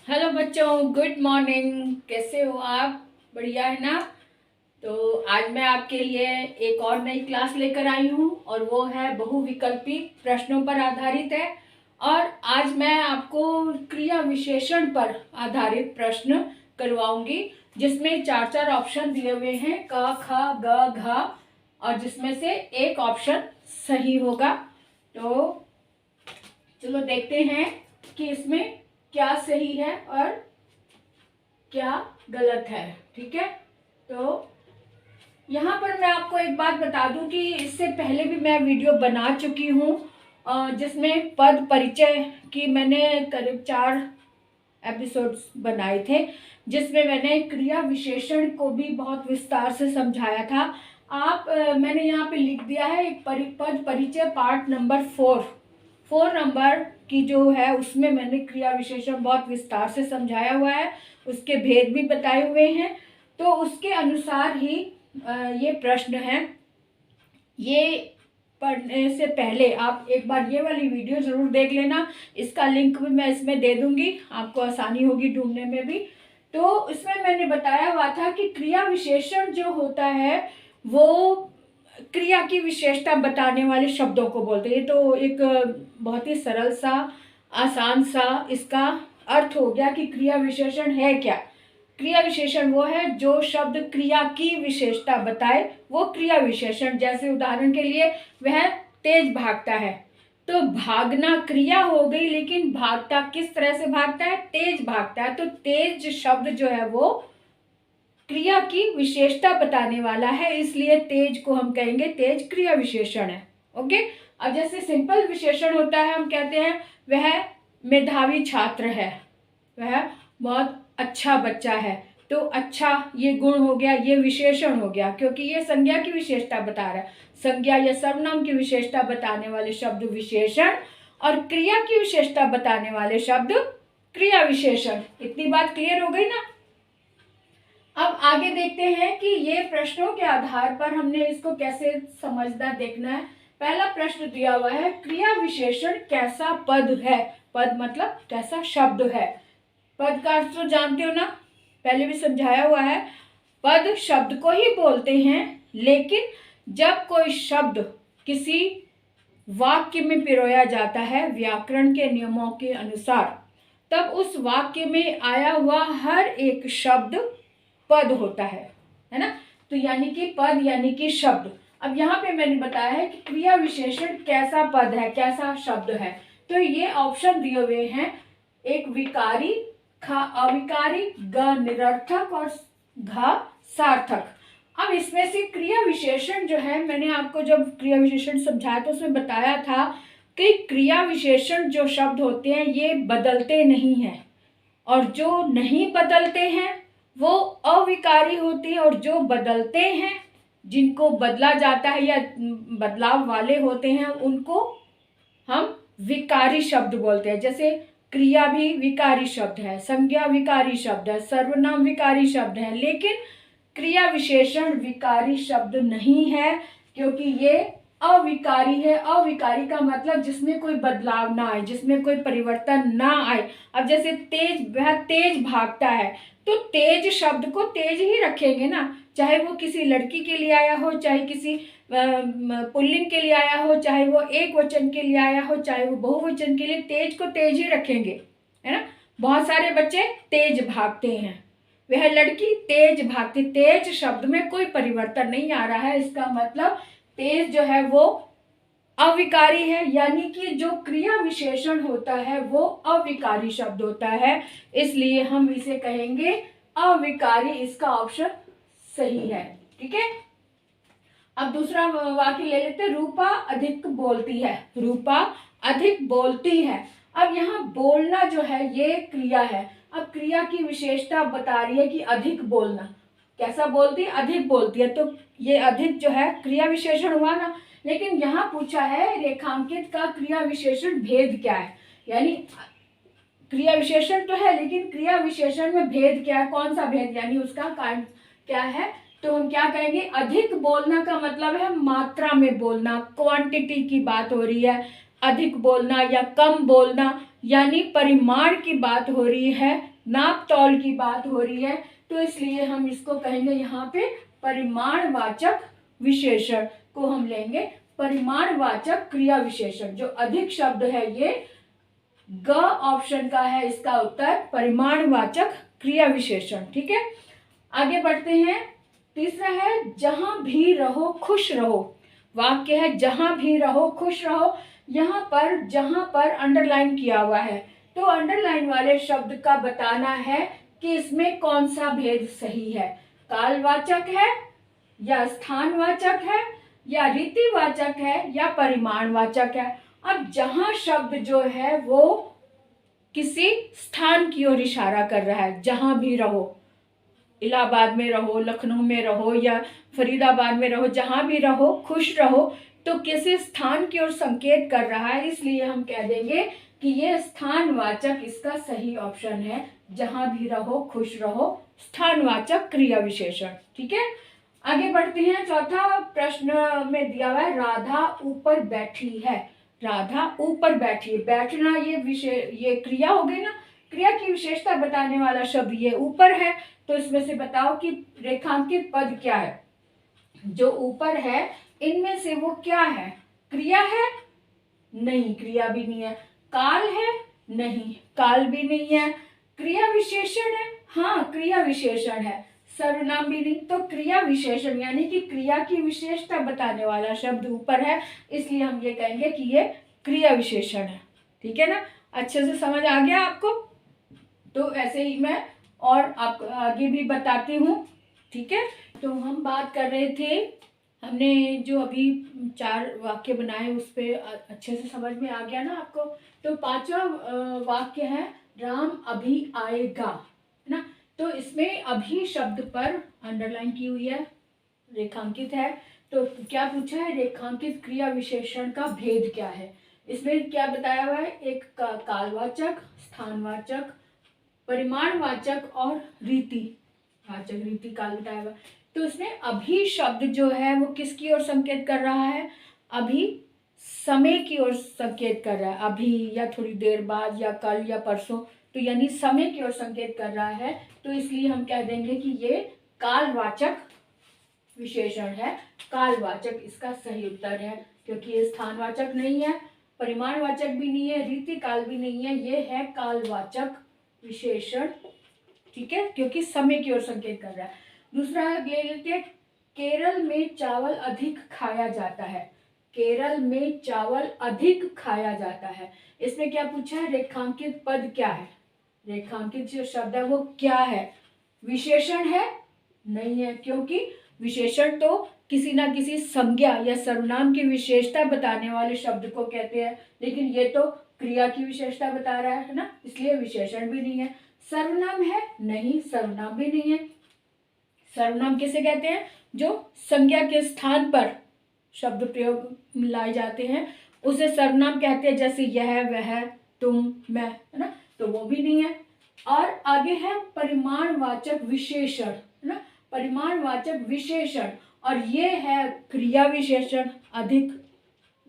Hello बच्चों, good morning. कैसे हो आप? बढ़िया है ना? तो आज मैं आपके लिए एक और नई क्लास लेकर आई हूँ और वो है बहुविकल्पी प्रश्नों पर आधारित है। और आज मैं आपको क्रिया विशेषण पर आधारित प्रश्न करवाऊंगी, जिसमें चार चार ऑप्शन दिए हुए हैं, क ख ग घ, और जिसमें से एक ऑप्शन सही होगा। तो चलो देखते हैं कि इसमें क्या सही है और क्या गलत है। ठीक है, तो यहाँ पर मैं आपको एक बात बता दूं कि इससे पहले भी मैं वीडियो बना चुकी हूँ, जिसमें पद परिचय की मैंने करीब 4 एपिसोड्स बनाए थे, जिसमें मैंने क्रिया विशेषण को भी बहुत विस्तार से समझाया था। मैंने यहाँ पे लिख दिया है एक पद परिचय पार्ट नंबर 4 नंबर की जो है, उसमें मैंने क्रिया विशेषण बहुत विस्तार से समझाया हुआ है, उसके भेद भी बताए हुए हैं। तो उसके अनुसार ही ये प्रश्न है। ये पढ़ने से पहले आप एक बार ये वाली वीडियो ज़रूर देख लेना, इसका लिंक भी मैं इसमें दे दूंगी, आपको आसानी होगी ढूंढने में भी। तो इसमें मैंने बताया हुआ था कि क्रिया विशेषण जो होता है वो क्रिया की विशेषता बताने वाले शब्दों को बोलते हैं। ये तो एक बहुत ही सरल सा, आसान सा इसका अर्थ हो गया कि क्रिया विशेषण है क्या। क्रिया विशेषण वो है जो शब्द क्रिया की विशेषता बताए, वो क्रिया विशेषण। जैसे उदाहरण के लिए वह तेज भागता है, तो भागना क्रिया हो गई, लेकिन भागता किस तरह से भागता है? तेज भागता है। तो तेज शब्द जो है वो क्रिया की विशेषता बताने वाला है, इसलिए तेज को हम कहेंगे तेज क्रिया विशेषण है। ओके। अब जैसे सिंपल विशेषण होता है, हम कहते हैं वह मेधावी छात्र है, वह बहुत अच्छा बच्चा है। तो अच्छा ये गुण हो गया, ये विशेषण हो गया, क्योंकि ये संज्ञा की विशेषता बता रहा है। संज्ञा या सर्वनाम की विशेषता बताने वाले शब्द विशेषण, और क्रिया की विशेषता बताने वाले शब्द क्रिया विशेषण। इतनी बात क्लियर हो गई ना? अब आगे देखते हैं कि ये प्रश्नों के आधार पर हमने इसको कैसे समझना देखना है। पहला प्रश्न दिया हुआ है, क्रिया विशेषण कैसा पद है? पद मतलब कैसा शब्द है। पद का अर्थ तो जानते हो ना, पहले भी समझाया हुआ है। पद शब्द को ही बोलते हैं, लेकिन जब कोई शब्द किसी वाक्य में पिरोया जाता है व्याकरण के नियमों के अनुसार, तब उस वाक्य में आया हुआ हर एक शब्द पद होता है ना? तो यानी कि पद यानी कि शब्द। अब यहाँ पे मैंने बताया है कि क्रिया विशेषण कैसा पद है, कैसा शब्द है। तो ये ऑप्शन दिए हुए हैं, एक विकारी, ख अविकारी, ग निरर्थक और घ सार्थक। अब इसमें से क्रिया विशेषण जो है, मैंने आपको जब क्रिया विशेषण समझाया तो उसमें बताया था कि क्रिया विशेषण जो शब्द होते हैं ये बदलते नहीं हैं, और जो नहीं बदलते हैं वो अविकारी होती है, और जो बदलते हैं, जिनको बदला जाता है या बदलाव वाले होते हैं, उनको हम विकारी शब्द बोलते हैं। जैसे क्रिया भी विकारी शब्द है, संज्ञा विकारी शब्द है, सर्वनाम विकारी शब्द है, लेकिन क्रिया विशेषण विकारी शब्द नहीं है, क्योंकि ये अविकारी है। अविकारी का मतलब जिसमें कोई बदलाव ना आए, जिसमें कोई परिवर्तन ना आए। अब जैसे तेज, वह तेज भागता है, तो तेज शब्द को तेज ही रखेंगे ना, चाहे वो किसी लड़की के लिए आया हो, चाहे किसी पुल्लिंग के लिए आया हो, चाहे वो एक वचन के लिए आया हो, चाहे वो बहुवचन के लिए, तेज को तेज ही रखेंगे, है ना? बहुत सारे बच्चे तेज भागते हैं, वह लड़की तेज भागती। तेज शब्द में कोई परिवर्तन नहीं आ रहा है, इसका मतलब तेज जो है वो अविकारी है, यानी कि जो क्रिया विशेषण होता है वो अविकारी शब्द होता है, इसलिए हम इसे कहेंगे अविकारी। इसका ऑप्शन सही है। ठीक है। अब दूसरा वाक्य ले लेते हैं, रूपा अधिक बोलती है। रूपा अधिक बोलती है। अब यहाँ बोलना जो है ये क्रिया है। अब क्रिया की विशेषता बता रही है कि अधिक बोलना। कैसा बोलती है? अधिक बोलती है। तो ये अधिक जो है क्रिया विशेषण हुआ ना, लेकिन यहाँ पूछा है रेखांकित का क्रिया विशेषण भेद क्या है। यानी क्रिया विशेषण तो है, लेकिन क्रिया विशेषण में भेद क्या है, कौन सा भेद, यानी उसका कारण क्या है। तो हम क्या कहेंगे, अधिक बोलना का मतलब है मात्रा में बोलना, क्वांटिटी की बात हो रही है। अधिक बोलना या कम बोलना, यानी परिमाण की बात हो रही है, नाप तौल की बात हो रही है, तो इसलिए हम इसको कहेंगे यहाँ पे परिमाणवाचक विशेषण को हम लेंगे परिमाणवाचक क्रिया विशेषण। जो अधिक शब्द है ये ग ऑप्शन का है इसका उत्तर, परिमाणवाचक क्रिया विशेषण। ठीक है, आगे बढ़ते हैं। तीसरा है जहां भी रहो खुश रहो। वाक्य है जहां भी रहो खुश रहो। यहाँ पर जहां पर अंडरलाइन किया हुआ है, तो अंडरलाइन वाले शब्द का बताना है कि इसमें कौन सा भेद सही है, कालवाचक है या स्थानवाचक है या रीतिवाचक है या परिमाणवाचक है। अब जहां शब्द जो है वो किसी स्थान की ओर इशारा कर रहा है, जहां भी रहो, इलाहाबाद में रहो, लखनऊ में रहो या फरीदाबाद में रहो, जहां भी रहो खुश रहो, तो किसी स्थान की ओर संकेत कर रहा है, इसलिए हम कह देंगे कि ये स्थानवाचक इसका सही ऑप्शन है। जहां भी रहो खुश रहो, स्थानवाचक क्रिया विशेषण। ठीक है, आगे बढ़ते हैं। चौथा प्रश्न में दिया हुआ है राधा ऊपर बैठी है। राधा ऊपर बैठी है, बैठना ये क्रिया हो गई ना, क्रिया की विशेषता बताने वाला शब्द ये ऊपर है। तो इसमें से बताओ कि रेखांकित पद क्या है। जो ऊपर है इनमें से वो क्या है, क्रिया है? नहीं, क्रिया भी नहीं है। काल है? नहीं, काल भी नहीं है। क्रिया विशेषण है? हाँ, क्रिया विशेषण है। सर्वनाम भी नहीं, तो क्रिया विशेषण यानी कि क्रिया की विशेषता बताने वाला शब्द ऊपर है, इसलिए हम ये कहेंगे कि ये क्रिया विशेषण है। ठीक है ना, अच्छे से समझ आ गया आपको? तो ऐसे ही मैं और आप आगे भी बताती हूँ। ठीक है, तो हम बात कर रहे थे, हमने जो अभी 4 वाक्य बनाए उस पर अच्छे से समझ में आ गया ना आपको। तो 5वां वाक्य है राम अभी आएगा, है ना। तो इसमें अभी शब्द पर अंडरलाइन की हुई है, रेखांकित है। तो क्या पूछा है, रेखांकित क्रिया विशेषण का भेद क्या है। इसमें क्या बताया हुआ है, एक कालवाचक, स्थानवाचक, परिमाणवाचक और रीतिवाचक, रीति काल बताया हुआ। तो इसमें अभी शब्द जो है वो किसकी ओर संकेत कर रहा है, अभी समय की ओर संकेत कर रहा है, अभी या थोड़ी देर बाद या कल या परसों, तो यानी समय की ओर संकेत कर रहा है। तो इसलिए हम कह देंगे कि ये कालवाचक विशेषण है, कालवाचक इसका सही उत्तर है, क्योंकि ये स्थानवाचक नहीं है, परिमाणवाचक भी नहीं है, रीति काल भी नहीं है, ये है कालवाचक विशेषण। ठीक है, क्योंकि समय की ओर संकेत कर रहा है। दूसरा ले लेते हैं, केरल में चावल अधिक खाया जाता है। केरल में चावल अधिक खाया जाता है, इसमें क्या पूछा है, रेखांकित पद क्या है, रेखांकित जो शब्द है वो क्या है, विशेषण है? नहीं है, क्योंकि विशेषण तो किसी ना किसी संज्ञा या सर्वनाम की विशेषता बताने वाले शब्द को कहते हैं, लेकिन ये तो क्रिया की विशेषता बता रहा है ना, इसलिए विशेषण भी नहीं है। सर्वनाम है? नहीं, सर्वनाम भी नहीं है। सर्वनाम किसे कहते हैं, जो संज्ञा के स्थान पर शब्द प्रयोग लाए जाते हैं उसे सर्वनाम कहते हैं, जैसे यह, वह, तुम, मैं, है ना, तो वो भी नहीं है। और आगे है परिमाणवाचक विशेषण, है ना, परिमाणवाचक विशेषण, और ये है क्रिया विशेषण अधिक,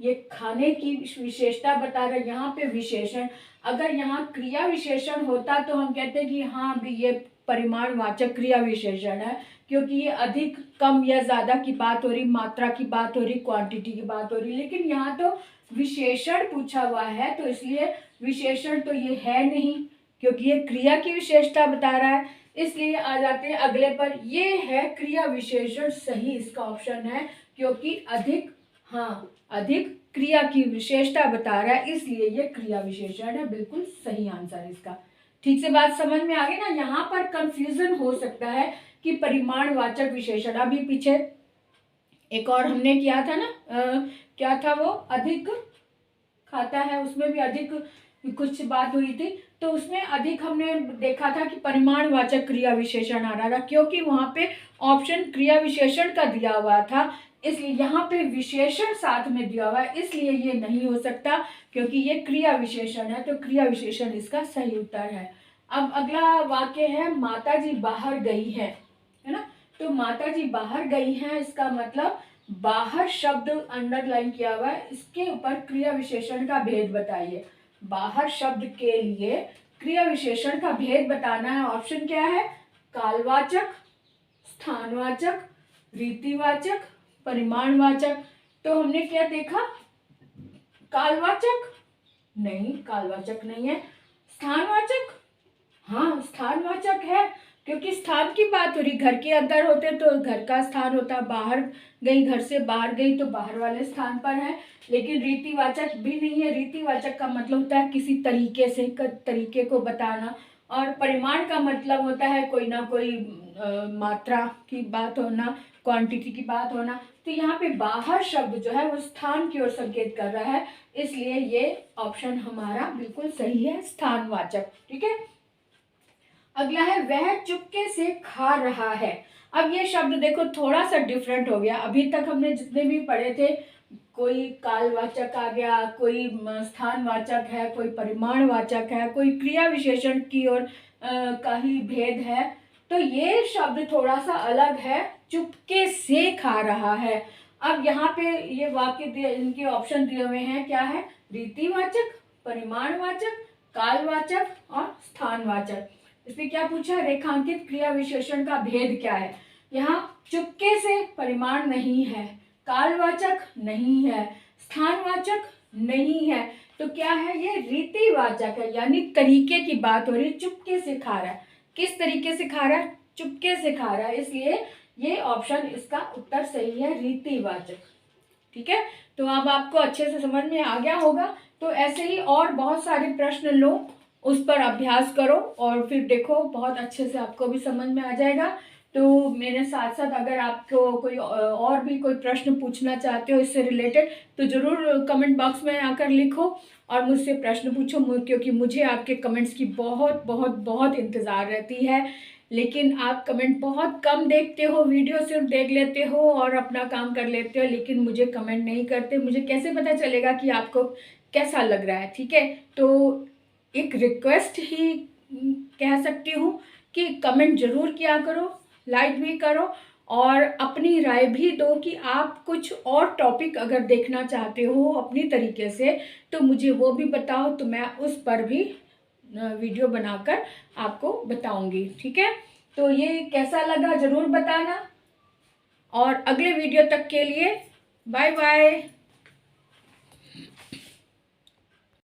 ये खाने की विशेषता बता रहा है, यहाँ पे विशेषण। अगर यहाँ क्रिया विशेषण होता तो हम कहते हैं कि हाँ भी ये परिमाणवाचक क्रिया विशेषण है, क्योंकि ये अधिक कम या ज्यादा की बात हो रही, मात्रा की बात हो रही, क्वांटिटी की बात हो रही, लेकिन यहाँ तो विशेषण पूछा हुआ है, तो इसलिए विशेषण तो ये है नहीं, क्योंकि ये क्रिया की विशेषता बता रहा है। इसलिए आ जाते हैं अगले पर, ये है क्रिया विशेषण, सही इसका ऑप्शन है, क्योंकि अधिक, हाँ अधिक क्रिया की विशेषता बता रहा है, इसलिए ये क्रिया विशेषण है, बिल्कुल सही आंसर है इसका। ठीक से बात समझ में आ गई ना। यहाँ पर कंफ्यूजन हो सकता है कि परिमाणवाचक विशेषण, अभी पीछे एक और हमने किया था ना, क्या था वो, अधिक खाता है, उसमें भी अधिक कुछ बात हुई थी, तो उसमें अधिक हमने देखा था कि परिमाणवाचक क्रिया विशेषण आ रहा था, क्योंकि वहां पे ऑप्शन क्रिया विशेषण का दिया हुआ था, इसलिए यहाँ पे विशेषण साथ में दिया हुआ है, इसलिए ये नहीं हो सकता, क्योंकि ये क्रिया विशेषण है, तो क्रिया विशेषण इसका सही उत्तर है। अब अगला वाक्य है माताजी बाहर गई है ना। तो माताजी बाहर गई है, इसका मतलब बाहर शब्द अंडरलाइन किया हुआ है, इसके ऊपर क्रिया विशेषण का भेद बताइए। बाहर शब्द के लिए क्रिया विशेषण का भेद बताना है। ऑप्शन क्या है? कालवाचक, स्थानवाचक, रीतिवाचक, परिमाणवाचक। तो हमने क्या देखा? कालवाचक नहीं, कालवाचक नहीं है। स्थानवाचक, हाँ स्थानवाचक है, क्योंकि स्थान की बात हो रही। घर के अंदर होते तो घर का स्थान होता, बाहर गई, घर से बाहर गई तो बाहर वाले स्थान पर है। लेकिन रीतिवाचक भी नहीं है। रीतिवाचक का मतलब होता है किसी तरीके से, तरीके को बताना। और परिमाण का मतलब होता है कोई ना कोई मात्रा की बात होना, क्वांटिटी की बात होना। तो यहाँ पे बाहर शब्द जो है वो स्थान की ओर संकेत कर रहा है, इसलिए ये ऑप्शन हमारा बिल्कुल सही है, स्थानवाचक। ठीक है। अगला है वह चुपके से खा रहा है। अब ये शब्द देखो थोड़ा सा डिफरेंट हो गया। अभी तक हमने जितने भी पढ़े थे, कोई कालवाचक आ गया, कोई स्थानवाचक है, कोई परिमाणवाचक है, कोई क्रिया विशेषण की ओर का ही भेद है। तो ये शब्द थोड़ा सा अलग है, चुपके से खा रहा है। अब यहाँ पे ये वाक्य इनके ऑप्शन दिए हुए हैं, क्या है? रीतिवाचक, परिमाणवाचक, कालवाचक और स्थानवाचक। इसमें क्या पूछा? रेखांकित क्रिया विशेषण का भेद क्या है? यहाँ चुपके से परिमाण नहीं है, कालवाचक नहीं है, स्थानवाचक नहीं है, तो क्या है? ये रीतिवाचक है, यानी तरीके की बात हो रही। चुपके से खा रहा है, किस तरीके से खा रहा है? चुपके से खा रहा है, इसलिए ये ऑप्शन इसका उत्तर सही है, रीतिवाचक। ठीक है। तो अब आपको अच्छे से समझ में आ गया होगा। तो ऐसे ही और बहुत सारे प्रश्न लो, उस पर अभ्यास करो और फिर देखो, बहुत अच्छे से आपको भी समझ में आ जाएगा। तो मेरे साथ साथ अगर आपको कोई और भी कोई प्रश्न पूछना चाहते हो इससे रिलेटेड, तो ज़रूर कमेंट बॉक्स में आकर लिखो और मुझसे प्रश्न पूछो, क्योंकि मुझे आपके कमेंट्स की बहुत बहुत बहुत इंतज़ार रहती है। लेकिन आप कमेंट बहुत कम देखते हो, वीडियो सिर्फ देख लेते हो और अपना काम कर लेते हो, लेकिन मुझे कमेंट नहीं करते। मुझे कैसे पता चलेगा कि आपको कैसा लग रहा है? ठीक है। तो एक रिक्वेस्ट ही कह सकती हूँ कि कमेंट जरूर किया करो, लाइक भी करो और अपनी राय भी दो कि आप कुछ और टॉपिक अगर देखना चाहते हो अपनी तरीके से, तो मुझे वो भी बताओ, तो मैं उस पर भी वीडियो बनाकर आपको बताऊंगी। ठीक है। तो ये कैसा लगा ज़रूर बताना और अगले वीडियो तक के लिए बाय बाय।